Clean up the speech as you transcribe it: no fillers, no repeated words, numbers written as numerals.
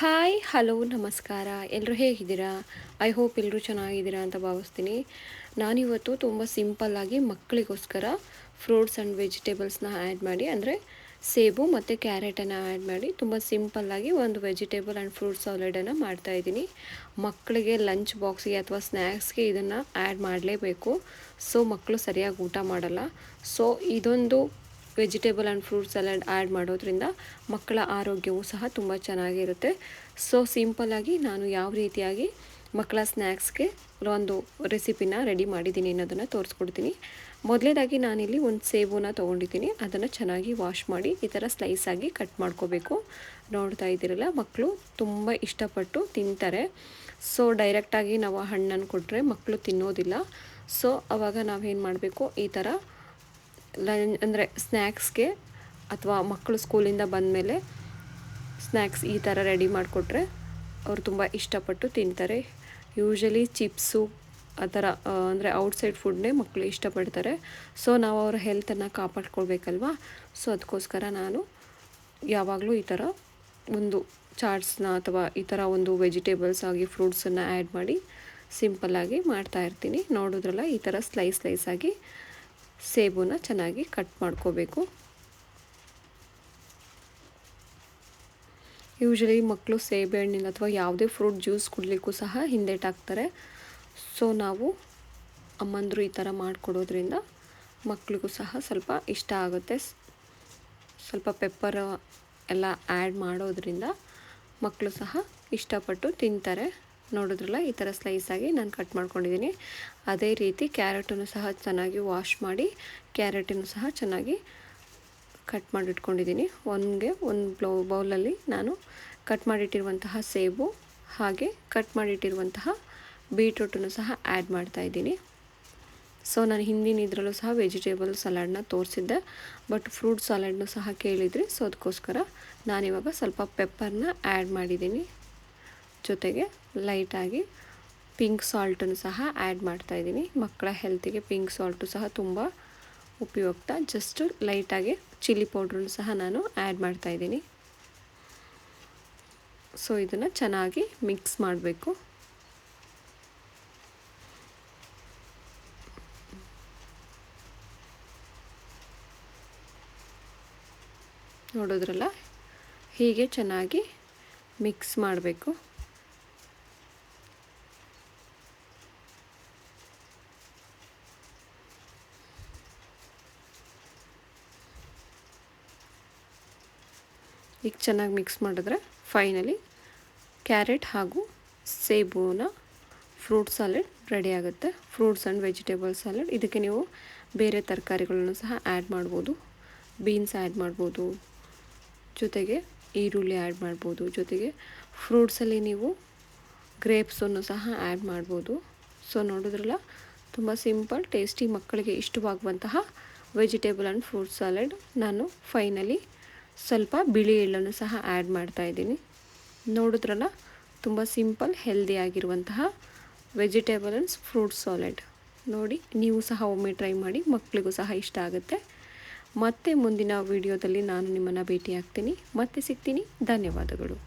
Hi hello ನಮಸ್ಕಾರ. ಎಲ್ಲರೂ ಹೇಗಿದ್ದೀರಾ? ಐ ಹೋಪ್ ಎಲ್ಲರೂ ಚೆನ್ನಾಗಿದ್ದೀರಾ ಅಂತ ಭಾವಿಸ್ತೀನಿ. ನಾನಿವತ್ತು ತುಂಬ ಸಿಂಪಲ್ಲಾಗಿ ಮಕ್ಕಳಿಗೋಸ್ಕರ ಫ್ರೂಟ್ಸ್ ಆ್ಯಂಡ್ ವೆಜಿಟೇಬಲ್ಸ್ನ ಆ್ಯಡ್ ಮಾಡಿ, ಅಂದರೆ ಸೇಬು ಮತ್ತು ಕ್ಯಾರೆಟನ್ನು ಆ್ಯಡ್ ಮಾಡಿ ತುಂಬ ಸಿಂಪಲ್ಲಾಗಿ ಒಂದು ವೆಜಿಟೇಬಲ್ ಆ್ಯಂಡ್ ಫ್ರೂಟ್ ಸಾಲಡನ್ನು ಮಾಡ್ತಾಯಿದ್ದೀನಿ. ಮಕ್ಕಳಿಗೆ ಲಂಚ್ ಬಾಕ್ಸಿಗೆ ಅಥವಾ ಸ್ನ್ಯಾಕ್ಸ್ಗೆ ಇದನ್ನು ಆ್ಯಡ್ ಮಾಡಲೇಬೇಕು. ಸೊ ಮಕ್ಕಳು ಸರಿಯಾಗಿ ಊಟ ಮಾಡಲ್ಲ. ಸೊ ಇದೊಂದು vegetable and fruit salad add ಮಾಡೋದ್ರಿಂದ ಮಕ್ಕಳ ಆರೋಗ್ಯವೂ ಸಹ ತುಂಬ ಚೆನ್ನಾಗಿರುತ್ತೆ. ಸೊ ಸಿಂಪಲ್ಲಾಗಿ ನಾನು ಯಾವ ರೀತಿಯಾಗಿ ಮಕ್ಕಳ ಸ್ನ್ಯಾಕ್ಸ್ಗೆ ಒಂದು ರೆಸಿಪಿನ ರೆಡಿ ಮಾಡಿದ್ದೀನಿ ಅನ್ನೋದನ್ನು ತೋರಿಸ್ಕೊಡ್ತೀನಿ. ಮೊದಲನೇದಾಗಿ ನಾನಿಲ್ಲಿ ಒಂದು ಸೇಬುನ ತೊಗೊಂಡಿದ್ದೀನಿ. ಅದನ್ನು ಚೆನ್ನಾಗಿ ವಾಶ್ ಮಾಡಿ ಈ ಥರ ಸ್ಲೈಸಾಗಿ ಕಟ್ ಮಾಡ್ಕೋಬೇಕು. ನೋಡ್ತಾ ಇದ್ದೀರಲ್ಲ, ಮಕ್ಕಳು ತುಂಬ ಇಷ್ಟಪಟ್ಟು ತಿಂತಾರೆ. ಸೊ ಡೈರೆಕ್ಟಾಗಿ ನಾವು ಹಣ್ಣನ್ನು ಕೊಟ್ಟರೆ ಮಕ್ಕಳು ತಿನ್ನೋದಿಲ್ಲ. ಸೊ ಆವಾಗ ನಾವೇನು ಮಾಡಬೇಕು, ಈ ಥರ ಅಂದರೆ ಸ್ನ್ಯಾಕ್ಸ್ಗೆ ಅಥವಾ ಮಕ್ಕಳು ಸ್ಕೂಲಿಂದ ಬಂದಮೇಲೆ ಸ್ನ್ಯಾಕ್ಸ್ ಈ ಥರ ರೆಡಿ ಮಾಡಿಕೊಟ್ರೆ ಅವರು ತುಂಬ ಇಷ್ಟಪಟ್ಟು ತಿಂತಾರೆ. ಯೂಶಲಿ ಚಿಪ್ಸು ಆ ಥರ ಅಂದರೆ ಔಟ್ಸೈಡ್ ಫುಡ್ನೇ ಮಕ್ಕಳು ಇಷ್ಟಪಡ್ತಾರೆ. ಸೊ ನಾವು ಅವರ ಹೆಲ್ತನ್ನು ಕಾಪಾಡ್ಕೊಳ್ಬೇಕಲ್ವ. ಸೊ ಅದಕ್ಕೋಸ್ಕರ ನಾನು ಯಾವಾಗಲೂ ಈ ಥರ ಒಂದು ಚಾಟ್ಸ್ನ ಅಥವಾ ಈ ಥರ ಒಂದು ವೆಜಿಟೇಬಲ್ಸ್ ಆಗಿ ಫ್ರೂಟ್ಸನ್ನು ಆ್ಯಡ್ ಮಾಡಿ ಸಿಂಪಲ್ಲಾಗಿ ಮಾಡ್ತಾಯಿರ್ತೀನಿ. ನೋಡಿದ್ರಲ್ಲ, ಈ ಥರ ಸ್ಲೈಸಾಗಿ ಸೇಬುನ ಚೆನ್ನಾಗಿ ಕಟ್ ಮಾಡ್ಕೋಬೇಕು. ಯೂಶಲಿ ಮಕ್ಕಳು ಸೇಬೆಹಣ್ಣಿನ ಅಥವಾ ಯಾವುದೇ ಫ್ರೂಟ್ ಜ್ಯೂಸ್ ಕುಡಲಿಕ್ಕೂ ಸಹ ಹಿಂದೇಟಾಕ್ತಾರೆ. ಸೊ ನಾವು ಅಮ್ಮಂದರು ಈ ಥರ ಮಾಡಿಕೊಡೋದ್ರಿಂದ ಮಕ್ಕಳಿಗೂ ಸಹ ಸ್ವಲ್ಪ ಇಷ್ಟ ಆಗುತ್ತೆ. ಸ್ವಲ್ಪ ಪೆಪ್ಪರ್ ಎಲ್ಲ ಆ್ಯಡ್ ಮಾಡೋದ್ರಿಂದ ಮಕ್ಕಳು ಸಹ ಇಷ್ಟಪಟ್ಟು ತಿಂತಾರೆ. ನೋಡಿದ್ರಲ್ಲ, ಈ ಥರ ಸ್ಲೈಸಾಗಿ ನಾನು ಕಟ್ ಮಾಡ್ಕೊಂಡಿದ್ದೀನಿ. ಅದೇ ರೀತಿ ಕ್ಯಾರೆಟನ್ನು ಸಹ ಚೆನ್ನಾಗಿ ವಾಶ್ ಮಾಡಿ ಕ್ಯಾರೆಟನ್ನು ಸಹ ಚೆನ್ನಾಗಿ ಕಟ್ ಮಾಡಿಟ್ಕೊಂಡಿದ್ದೀನಿ. ಒಂದು ಬೌಲಲ್ಲಿ ನಾನು ಕಟ್ ಮಾಡಿಟ್ಟಿರುವಂತಹ ಸೇಬು ಹಾಗೆ ಕಟ್ ಮಾಡಿಟ್ಟಿರುವಂತಹ ಬೀಟ್ರೂಟನ್ನು ಸಹ ಆ್ಯಡ್ ಮಾಡ್ತಾಯಿದ್ದೀನಿ. ಸೊ ನಾನು ಹಿಂದಿನ ಇದರಲ್ಲೂ ಸಹ ವೆಜಿಟೇಬಲ್ ಸಲಾಡ್ನ ತೋರಿಸಿದ್ದೆ, ಬಟ್ ಫ್ರೂಟ್ ಸಲಾಡ್ನು ಸಹ ಕೇಳಿದ್ರಿ. ಸೊ ಅದಕ್ಕೋಸ್ಕರ ನಾನಿವಾಗ ಸ್ವಲ್ಪ ಪೆಪ್ಪರ್ನ ಆ್ಯಡ್ ಮಾಡಿದ್ದೀನಿ. ಜೊತೆಗೆ ಲೈಟಾಗಿ ಪಿಂಕ್ ಸಾಲ್ಟನ್ನು ಸಹ ಆ್ಯಡ್ ಮಾಡ್ತಾಯಿದ್ದೀನಿ. ಮಕ್ಕಳ ಹೆಲ್ತಿಗೆ ಪಿಂಕ್ ಸಾಲ್ಟು ಸಹ ತುಂಬ ಉಪಯುಕ್ತ. ಜಸ್ಟ್ ಲೈಟಾಗಿ ಚಿಲ್ಲಿ ಪೌಡ್ರನ್ನು ಸಹ ನಾನು ಆ್ಯಡ್ ಮಾಡ್ತಾಯಿದ್ದೀನಿ. ಸೊ ಇದನ್ನು ಚೆನ್ನಾಗಿ ಮಿಕ್ಸ್ ಮಾಡಬೇಕು. ನೋಡೋದ್ರಲ್ಲ, ಹೀಗೆ ಚೆನ್ನಾಗಿ ಮಿಕ್ಸ್ ಮಾಡಬೇಕು. ಈಗ ಚೆನ್ನಾಗಿ ಮಿಕ್ಸ್ ಮಾಡಿದ್ರೆ ಫೈನಲಿ ಕ್ಯಾರೆಟ್ ಹಾಗೂ ಸೇಬುನ ಫ್ರೂಟ್ ಸಾಲಡ್ ರೆಡಿ ಆಗುತ್ತೆ. Fruits and vegetable salad. ಇದಕ್ಕೆ ನೀವು ಬೇರೆ ತರಕಾರಿಗಳನ್ನು ಸಹ ಆ್ಯಡ್ ಮಾಡ್ಬೋದು. ಬೀನ್ಸ್ ಆ್ಯಡ್ ಮಾಡ್ಬೋದು, ಜೊತೆಗೆ ಈರುಳ್ಳಿ ಆ್ಯಡ್ ಮಾಡ್ಬೋದು, ಜೊತೆಗೆ ಫ್ರೂಟ್ಸಲ್ಲಿ ನೀವು ಗ್ರೇಪ್ಸನ್ನು ಸಹ ಆ್ಯಡ್ ಮಾಡ್ಬೋದು. ಸೊ ನೋಡಿದ್ರಲ್ಲ, ತುಂಬ ಸಿಂಪಲ್, ಟೇಸ್ಟಿ, ಮಕ್ಕಳಿಗೆ ಇಷ್ಟವಾಗುವಂತಹ ವೆಜಿಟೇಬಲ್ ಆ್ಯಂಡ್ ಫ್ರೂಟ್ ಸಾಲಡ್. ನಾನು ಫೈನಲಿ ಸ್ವಲ್ಪ ಬಿಳಿ ಎಳ್ಳನ್ನು ಸಹ ಆ್ಯಡ್ ಮಾಡ್ತಾಯಿದ್ದೀನಿ. ನೋಡಿದ್ರಲ್ಲ, ತುಂಬ ಸಿಂಪಲ್, ಹೆಲ್ದಿಯಾಗಿರುವಂತಹ ವೆಜಿಟೇಬಲ್ ಆ್ಯಂಡ್ ಫ್ರೂಟ್ ಸಾಲಡ್. ನೋಡಿ, ನೀವು ಸಹ ಒಮ್ಮೆ ಟ್ರೈ ಮಾಡಿ, ಮಕ್ಕಳಿಗೂ ಸಹ ಇಷ್ಟ ಆಗುತ್ತೆ. ಮತ್ತೆ ಮುಂದಿನ ವಿಡಿಯೋದಲ್ಲಿ ನಾನು ನಿಮ್ಮನ್ನು ಭೇಟಿ ಆಗ್ತೀನಿ. ಮತ್ತೆ ಸಿಗ್ತೀನಿ. ಧನ್ಯವಾದಗಳು.